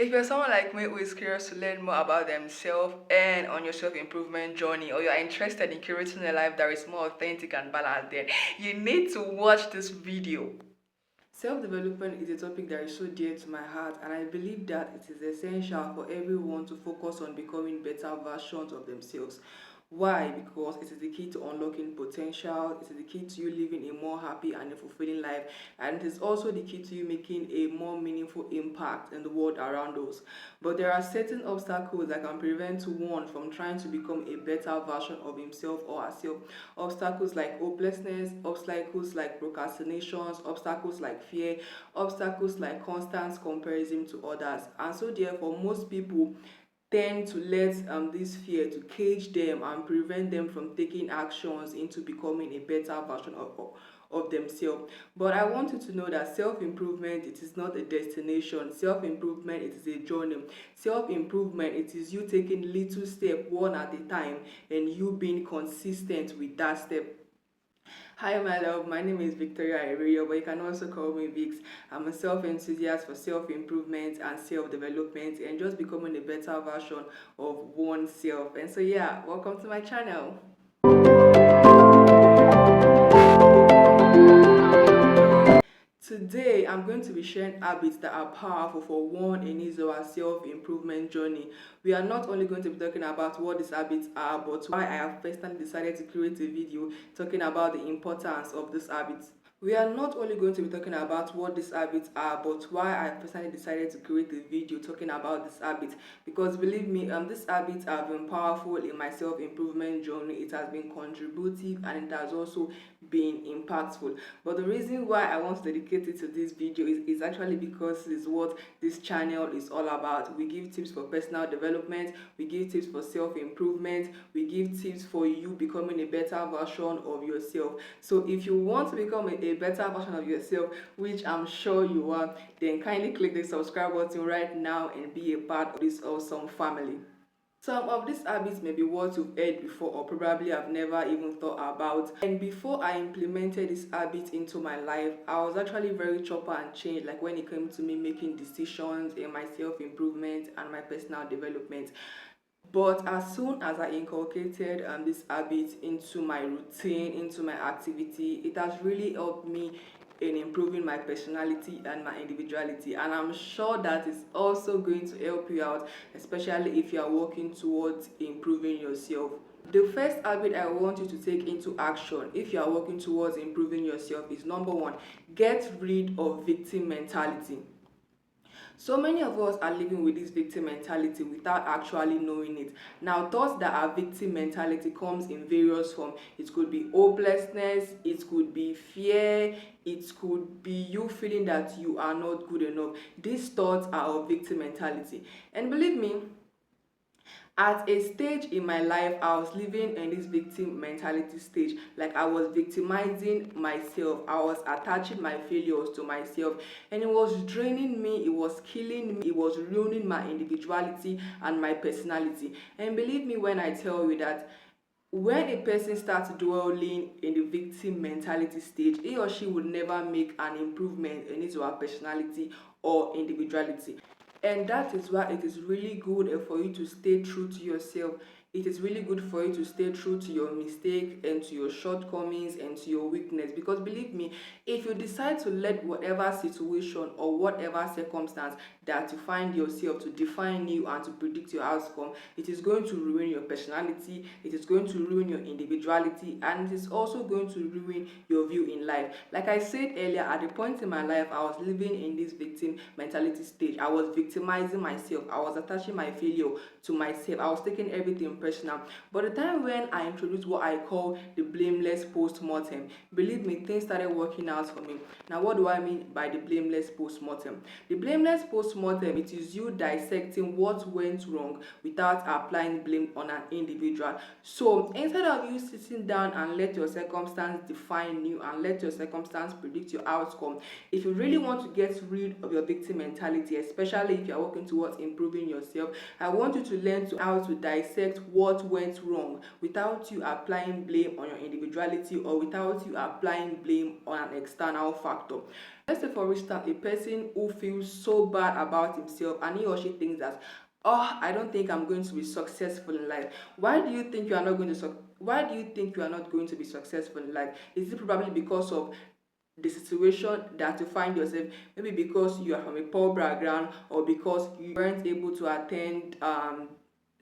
If you're someone like me who is curious to learn more about themselves and on your self-improvement journey, or you're interested in curating a life that is more authentic and balanced, then you need to watch this video. Self-development is a topic that is so dear to my heart, and I believe that it is essential for everyone to focus on becoming better versions of themselves. Why? Because it is the key to unlocking potential, it is the key to you living a more happy and a fulfilling life, and it is also the key to you making a more meaningful impact in the world around us. But there are certain obstacles that can prevent one from trying to become a better version of himself or herself. Obstacles like hopelessness, obstacles like procrastinations, obstacles like fear, obstacles like constant comparison to others. And so therefore most people tend to let this fear to cage them and prevent them from taking actions into becoming a better version of themselves. But I want you to know that self-improvement, it is not a destination. Self-improvement, it is a journey. Self-improvement, it is you taking little step one at a time and you being consistent with that step. Hi, my love. My name is Victoria Eriyo, but you can also call me Vix. I'm a self-enthusiast for self-improvement and self-development and just becoming a better version of oneself. And so, yeah, welcome to my channel. Today, I'm going to be sharing habits that are powerful for one in his or her self-improvement journey. We are not only going to be talking about what these habits are, but why I have personally decided to create a video talking about the importance of these habits. We are not only going to be talking about what these habits are, but why I personally decided to create a video talking about this habit. Because believe me, these habits have been powerful in my self-improvement journey. It has been contributive and it has also been impactful. But the reason why I want to dedicate it to this video is actually because it's what this channel is all about. We give tips for personal development, we give tips for self-improvement, we give tips for you becoming a better version of yourself. So if you want to become a better version of yourself, which I'm sure you are, then kindly click the subscribe button right now and be a part of this awesome family. Some of these habits may be what you've heard before or probably have never even thought about. And before I implemented this habit into my life, I was actually very chopper and change, like when it came to me making decisions in my self-improvement and my personal development. But as soon as I inculcated this habit into my routine, into my activity, it has really helped me in improving my personality and my individuality. And I'm sure that is also going to help you out, especially if you are working towards improving yourself. The first habit I want you to take into action if you are working towards improving yourself is number one, get rid of victim mentality. So many of us are living with this victim mentality without actually knowing it. Now, thoughts that are victim mentality comes in various forms. It could be hopelessness, it could be fear, it could be you feeling that you are not good enough. These thoughts are of victim mentality. And believe me, at a stage in my life, I was living in this victim mentality stage. Like I was victimizing myself, I was attaching my failures to myself, and it was draining me, it was killing me, it was ruining my individuality and my personality. And believe me when I tell you that when a person starts dwelling in the victim mentality stage, he or she would never make an improvement in his or her personality or individuality. And that is why it is really good for you to stay true to yourself. It is really good for you to stay true to your mistake and to your shortcomings and to your weakness. Because believe me, if you decide to let whatever situation or whatever circumstance that you find yourself to define you and to predict your outcome, it is going to ruin your personality, it is going to ruin your individuality, and it is also going to ruin your view in life. Like I said earlier, at the point in my life, I was living in this victim mentality stage. I was victimizing myself, I was attaching my failure to myself, I was taking everything personal. But the time when I introduced what I call the blameless postmortem, believe me, things started working out for me. Now, what do I mean by the blameless postmortem? The blameless postmortem, it is you dissecting what went wrong without applying blame on an individual. So instead of you sitting down and let your circumstance define you and let your circumstance predict your outcome, if you really want to get rid of your victim mentality, especially if you are working towards improving yourself, I want you to learn how to dissect what went wrong without you applying blame on your individuality or without you applying blame on an external factor. Let's say for instance, a person who feels so bad about himself and he or she thinks that, oh, I don't think I'm going to be successful in life. Why do you think you are not going to why do you think you are not going to be successful in life? Is it probably because of the situation that you find yourself? Maybe because you are from a poor background, or because you weren't able to attend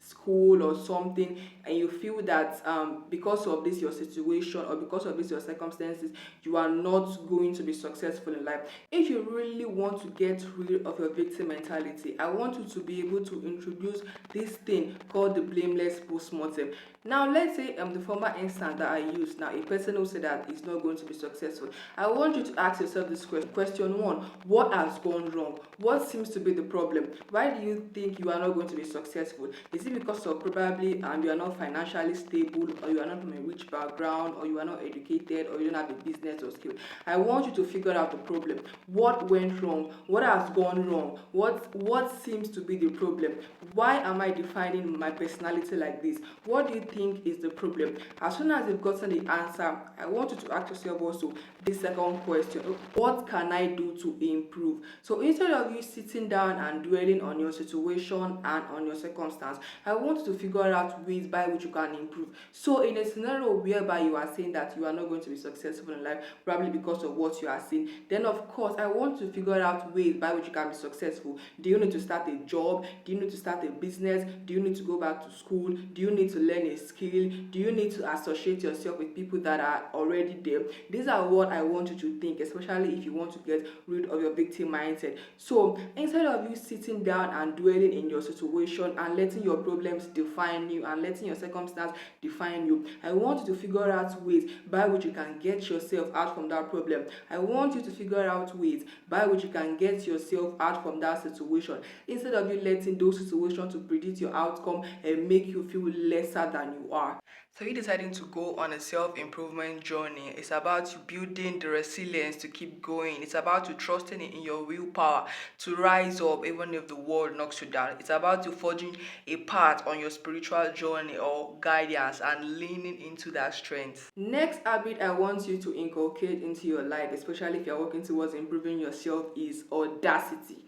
school or something, and you feel that because of this your situation, or because of this your circumstances, you are not going to be successful in life. If you really want to get rid of your victim mentality, I want you to be able to introduce this thing called the blameless postmortem. Now let's say the former instance that I used, now a person who said that is not going to be successful, I want you to ask yourself this question. Question one: what has gone wrong? What seems to be the problem? Why do you think you are not going to be successful? Is it because of probably you are not financially stable, or you are not from a rich background, or you are not educated, or you don't have a business or skill? I want you to figure out the problem. What went wrong? What has gone wrong? What seems to be the problem? Why am I defining my personality like this? What do you think is the problem? As soon as you've gotten the answer, I want you to ask yourself also the second question: what can I do to improve? So instead of you sitting down and dwelling on your situation and on your circumstance, I want you to figure out ways by which you can improve. So in a scenario whereby you are saying that you are not going to be successful in life, probably because of what you are seeing, then of course I want to figure out ways by which you can be successful. Do you need to start a job? Do you need to start a business? Do you need to go back to school? Do you need to learn a skill? Do you need to associate yourself with people that are already there? These are what I want you to think, especially if you want to get rid of your victim mindset. So instead of you sitting down and dwelling in your situation and letting your problems define you and letting your circumstance define you, I want you to figure out ways by which you can get yourself out from that problem. I want you to figure out ways by which you can get yourself out from that situation, instead of you letting those situations to predict your outcome and make you feel lesser than you are. So you deciding to go on a self-improvement journey. It's about you building the resilience to keep going. It's about you trusting in your willpower to rise up even if the world knocks you down. It's about you forging a path on your spiritual journey or guidance and leaning into that strength. Next habit I want you to inculcate into your life, especially if you're working towards improving yourself, is audacity.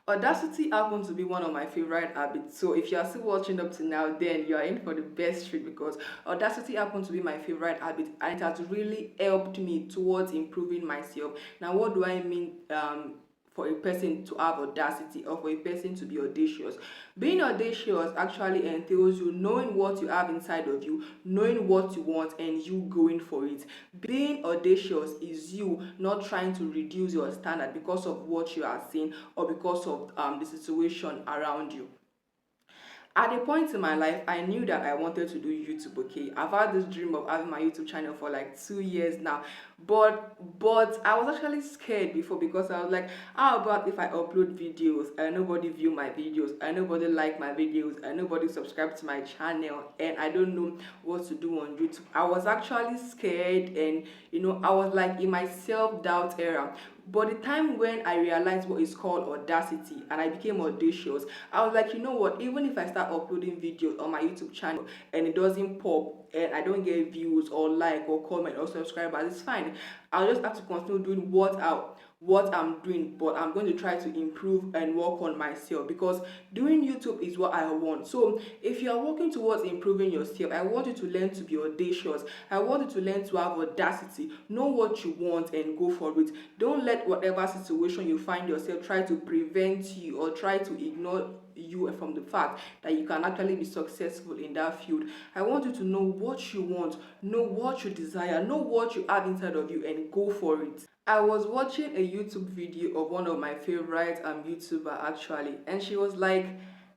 Audacity happens to be one of my favorite habits. So if you are still watching up to now, then you are in for the best treat, because audacity happens to be my favorite habit and it has really helped me towards improving myself. Now, what do I mean for a person to have audacity, or for a person to be audacious? Being audacious actually entails you knowing what you have inside of you, knowing what you want, and you going for it. Being audacious is you not trying to reduce your standard because of what you are seeing, or because of the situation around you. At a point in my life, I knew that I wanted to do YouTube. Okay, I've had this dream of having my YouTube channel for like 2 years now, but I was actually scared before, because I was like, how about if I upload videos and nobody view my videos, and nobody like my videos, and nobody subscribe to my channel, and I don't know what to do on YouTube. I was actually scared, and I was like in my self-doubt era. But the time when I realized what is called audacity and I became audacious, I was like, you know what, even if I start uploading videos on my YouTube channel and it doesn't pop, and I don't get views or like or comment or subscribers, it's fine. I'll just have to continue doing what I'm doing, but I'm going to try to improve and work on myself, because doing YouTube is what I want. So if you are working towards improving yourself, I want you to learn to be audacious. I want you to learn to have audacity. Know what you want and go for it. Don't let whatever situation you find yourself try to prevent you or try to ignore you from the fact that you can actually be successful in that field. I want you to know what you want, know what you desire, know what you have inside of you, and go for it. I was watching a YouTube video of one of my favorite YouTuber actually, and she was like,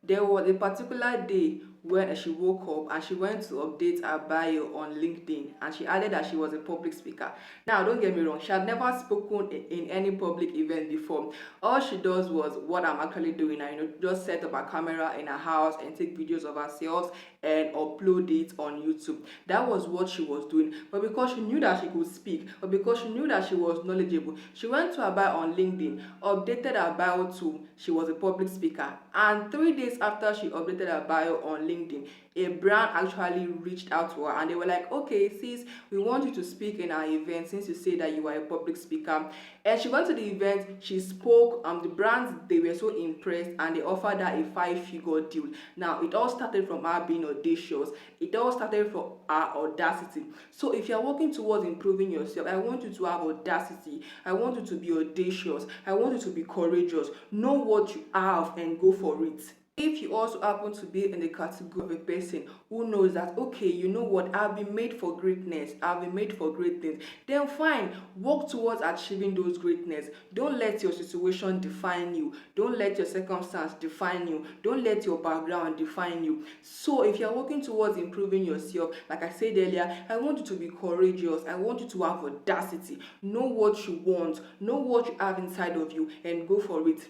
there was a particular day when she woke up and she went to update her bio on LinkedIn, and she added that she was a public speaker. Now, don't get me wrong, she had never spoken in any public event before. All she does was what I'm actually doing, and just set up a camera in her house and take videos of herself and upload it on YouTube. That was what she was doing. But because she knew that she could speak, but because she knew that she was knowledgeable, she went to her bio on LinkedIn, updated her bio to she was a public speaker, and 3 days after she updated her bio on LinkedIn, LinkedIn. A brand actually reached out to her and they were like, okay, sis, we want you to speak in our event since you say that you are a public speaker. And she went to the event, she spoke, the brands, they were so impressed and they offered her a 5-figure deal. Now, it all started from her being audacious. It all started from her audacity. So if you're working towards improving yourself, I want you to have audacity. I want you to be audacious. I want you to be courageous. Know what you have and go for it. If you also happen to be in the category of a person who knows that, okay, you know what, I've been made for greatness, I've been made for great things, then fine, work towards achieving those greatness. Don't let your situation define you. Don't let your circumstance define you. Don't let your background define you. So if you're working towards improving yourself, like I said earlier, I want you to be courageous. I want you to have audacity. Know what you want. Know what you have inside of you and go for it.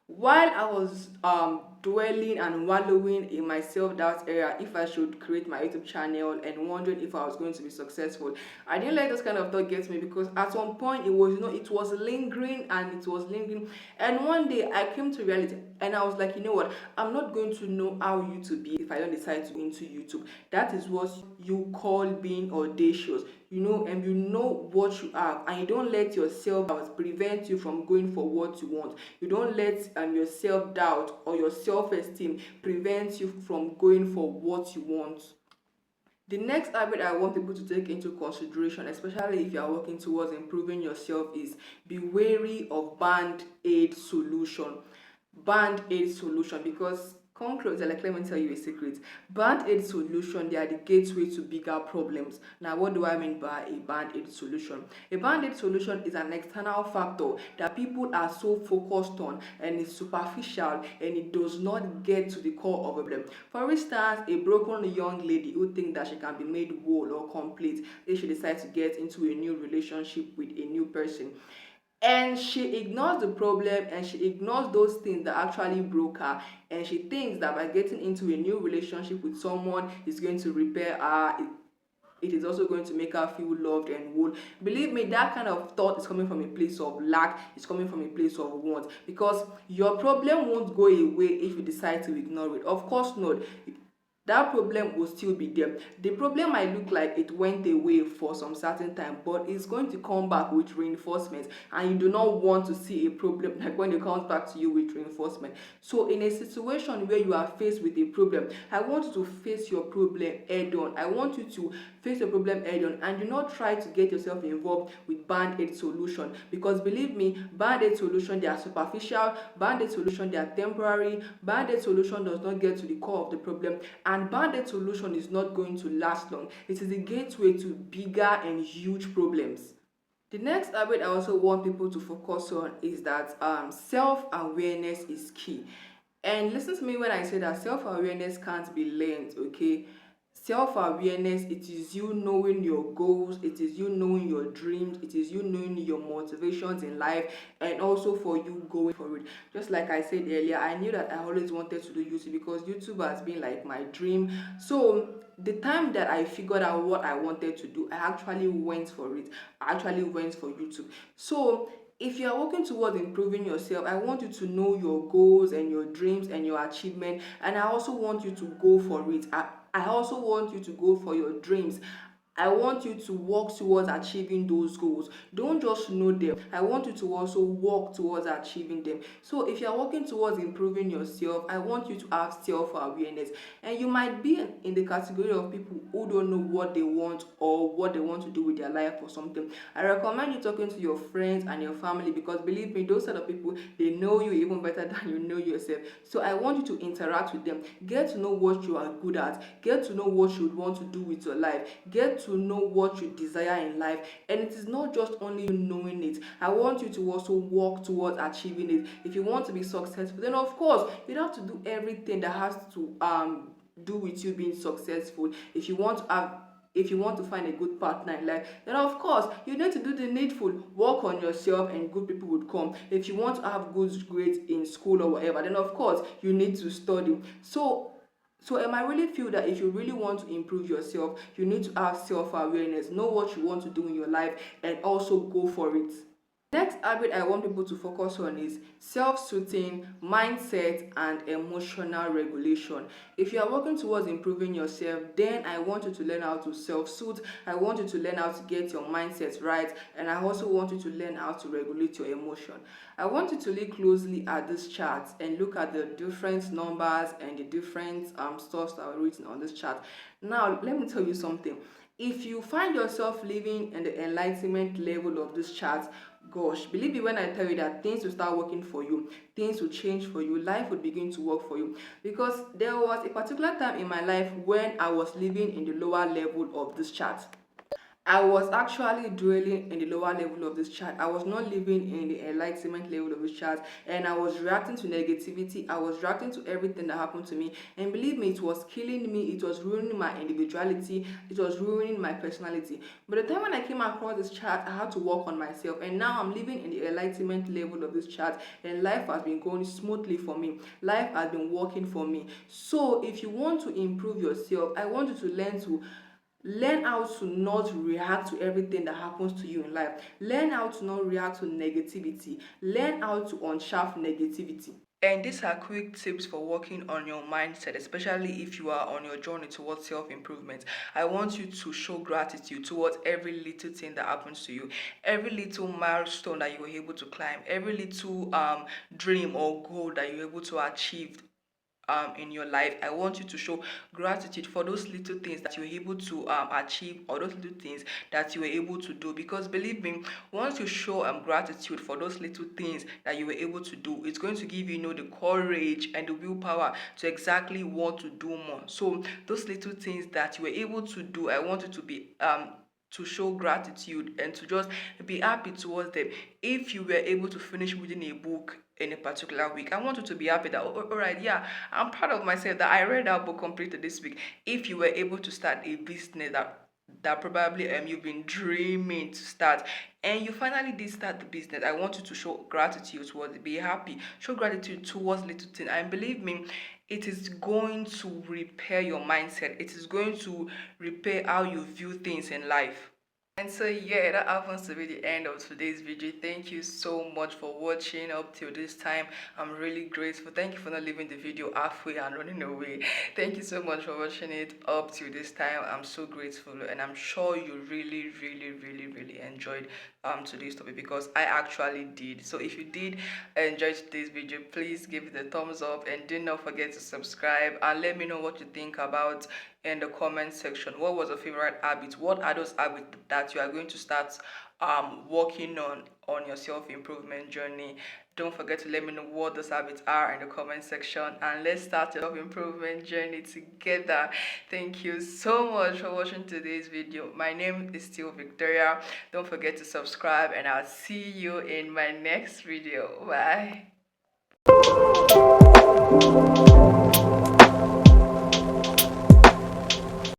While I was dwelling and wallowing in my self-doubt area if I should create my YouTube channel and wondering if I was going to be successful, I didn't let those kind of thought get me, because at some point it was, it was lingering and it was lingering, and one day I came to reality and I was like, you know what, I'm not going to know how YouTube be if I don't decide to go into YouTube. That is what you call being audacious. And you know what you have, and you don't let your self-doubt prevent you from going for what you want. You don't let your self-doubt or your self-esteem prevent you from going for what you want. The next habit I want people to take into consideration, especially if you are working towards improving yourself, is be wary of band-aid solution. Band-aid solution, because concludes, like, let me tell you a secret. Band-aid solution, they are the gateway to bigger problems. Now, what do I mean by a band-aid solution? A band-aid solution is an external factor that people are so focused on, and it's superficial, and it does not get to the core of a problem. For instance, a broken young lady who thinks that she can be made whole or complete if she decides to get into a new relationship with a new person, and she ignores the problem and she ignores those things that actually broke her, and she thinks that by getting into a new relationship with someone is going to repair her. It is also going to make her feel loved and whole. Believe me, that kind of thought is coming from a place of lack. It's coming from a place of want, because your problem won't go away if you decide to ignore it. Of course not. That problem will still be there. The problem might look like it went away for some certain time, but it's going to come back with reinforcement, and you do not want to see a problem like when it comes back to you with reinforcement. So in a situation where you are faced with a problem, I want you to face your problem head on. I want you to face your problem head on, and do not try to get yourself involved with band-aid solution, because believe me, band-aid solution, they are superficial. Band-aid solution, they are temporary. Band-aid solution does not get to the core of the problem, and band-aid solution is not going to last long. It is a gateway to bigger and huge problems. The next habit I also want people to focus on is that self-awareness is key. And listen to me when I say that self-awareness can't be learned, okay? Self-awareness, it is you knowing your goals, it is you knowing your dreams, it is you knowing your motivations in life, and also for you going for it. Just like I said earlier, I knew that I always wanted to do YouTube because YouTube has been like my dream. So the time that I figured out what I wanted to do, I actually went for it. I actually went for YouTube. So if you are working towards improving yourself, I want you to know your goals and your dreams and your achievement, and I also want you to go for it. I also want you to go for your dreams. I want you to work towards achieving those goals. Don't just know them. I want you to also work towards achieving them. So if you're working towards improving yourself, I want you to have self-awareness. And you might be in the category of people who don't know what they want or what they want to do with their life or something. I recommend you talking to your friends and your family, because believe me, those sort of people, they know you even better than you know yourself. So I want you to interact with them. Get to know what you are good at. Get to know what you would want to do with your life. Get to know what you desire in life, and it is not just only you knowing it. I want you to also work towards achieving it. If you want to be successful, then of course you have to do everything that has to do with you being successful. If you want to find a good partner in life, then of course you need to do the needful. Work on yourself and good people would come. If you want to have good grades in school or whatever, then of course you need to study. So I really feel that if you really want to improve yourself, you need to have self-awareness, know what you want to do in your life, and also go for it. Next habit I want people to focus on is self-soothing, mindset, and emotional regulation. If you are working towards improving yourself, then I want you to learn how to self-soothe. I want you to learn how to get your mindset right, and I also want you to learn how to regulate your emotion. I want you to look closely at this chart and look at the different numbers and the different stuff that are written on this chart. Now, let me tell you something. If you find yourself living in the enlightenment level of this chart, gosh, believe me when I tell you that things will start working for you, things will change for you, life will begin to work for you. Because there was a particular time in my life when I was living in the lower level of this chart. I was actually dwelling in the lower level of this chart. I was not living in the enlightenment level of this chart, and I was reacting to negativity. I was reacting to everything that happened to me, and believe me, it was killing me. It was ruining my individuality. It was ruining my personality. But the time when I came across this chart, I had to work on myself, and now I'm living in the enlightenment level of this chart, and life has been going smoothly for me. Life has been working for me. So if you want to improve yourself, I want you to learn how to not react to everything that happens to you in life. Learn how to not react to negativity. Learn how to unshaft negativity. And these are quick tips for working on your mindset, especially if you are on your journey towards self-improvement. I want you to show gratitude towards every little thing that happens to you, every little milestone that you were able to climb, every little dream or goal that you were able to achieve in your life. I want you to show gratitude for those little things that you were able to achieve, or those little things that you were able to do. Because believe me, once you show gratitude for those little things that you were able to do, it's going to give you, the courage and the willpower to exactly want to do more. So those little things that you were able to do, I want you to be to show gratitude and to just be happy towards them. If you were able to finish reading a book in a particular week, I want you to be happy that, all right, yeah, I'm proud of myself that I read that book completed this week. If you were able to start a business that probably you've been dreaming to start, and you finally did start the business, I want you to show gratitude towards it. Be happy, show gratitude towards little things, and believe me, it is going to repair your mindset. It is going to repair how you view things in life. And so yeah, that happens to be the end of today's video. Thank you so much for watching up till this time. I'm really grateful. Thank you for not leaving the video halfway and running away. Thank you so much for watching it up till this time. I'm so grateful, and I'm sure you really enjoyed today's topic, because I actually did. So if you did enjoy today's video, please give it a thumbs up, and do not forget to subscribe, and let me know what you think about in the comment section. What was your favorite habit? What are those habits that you are going to start working on your self-improvement journey? Don't forget to let me know what those habits are in the comment section, and let's start your self-improvement journey together. Thank you so much for watching today's video. My name is still Victoria. Don't forget to subscribe, and I'll see you in my next video. Bye.